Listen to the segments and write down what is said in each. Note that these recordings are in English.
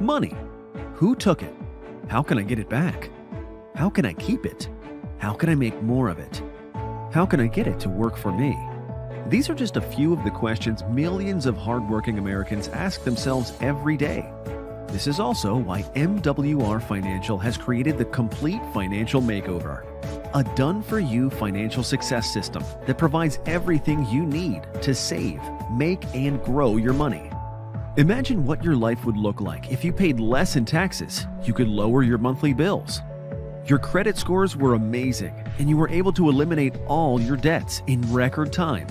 Money. Who took it? How can I get it back? How can I keep it? How can I make more of it? How can I get it to work for me? These are just a few of the questions millions of hardworking Americans ask themselves every day. This is also why MWR Financial has created the Complete Financial Makeover, a done-for-you financial success system that provides everything you need to save, make, and grow your money. Imagine what your life would look like if you paid less in taxes. You could lower your monthly bills. Your credit scores were amazing, and you were able to eliminate all your debts in record time,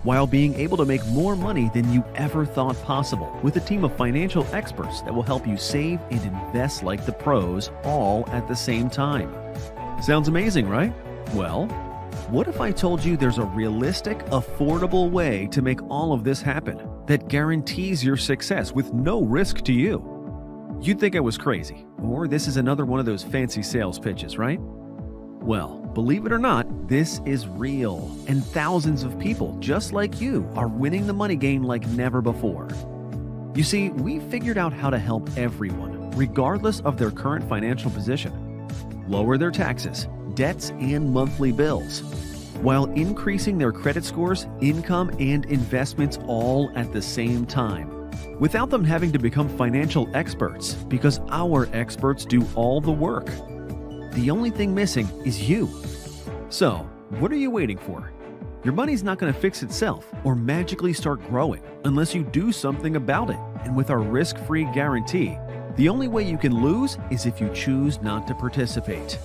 while being able to make more money than you ever thought possible with a team of financial experts that will help you save and invest like the pros all at the same time. Sounds amazing, right? Well, what if I told you there's a realistic, affordable way to make all of this happen that guarantees your success with no risk to you? You'd think I was crazy, or this is another one of those fancy sales pitches, right? Well, believe it or not, this is real, and thousands of people just like you are winning the money game like never before. You see, we figured out how to help everyone, regardless of their current financial position, lower their taxes, debts, and monthly bills, while increasing their credit scores, income, and investments all at the same time, without them having to become financial experts, because our experts do all the work. The only thing missing is you. So, what are you waiting for? Your money's not going to fix itself or magically start growing unless you do something about it. And with our risk-free guarantee, the only way you can lose is if you choose not to participate.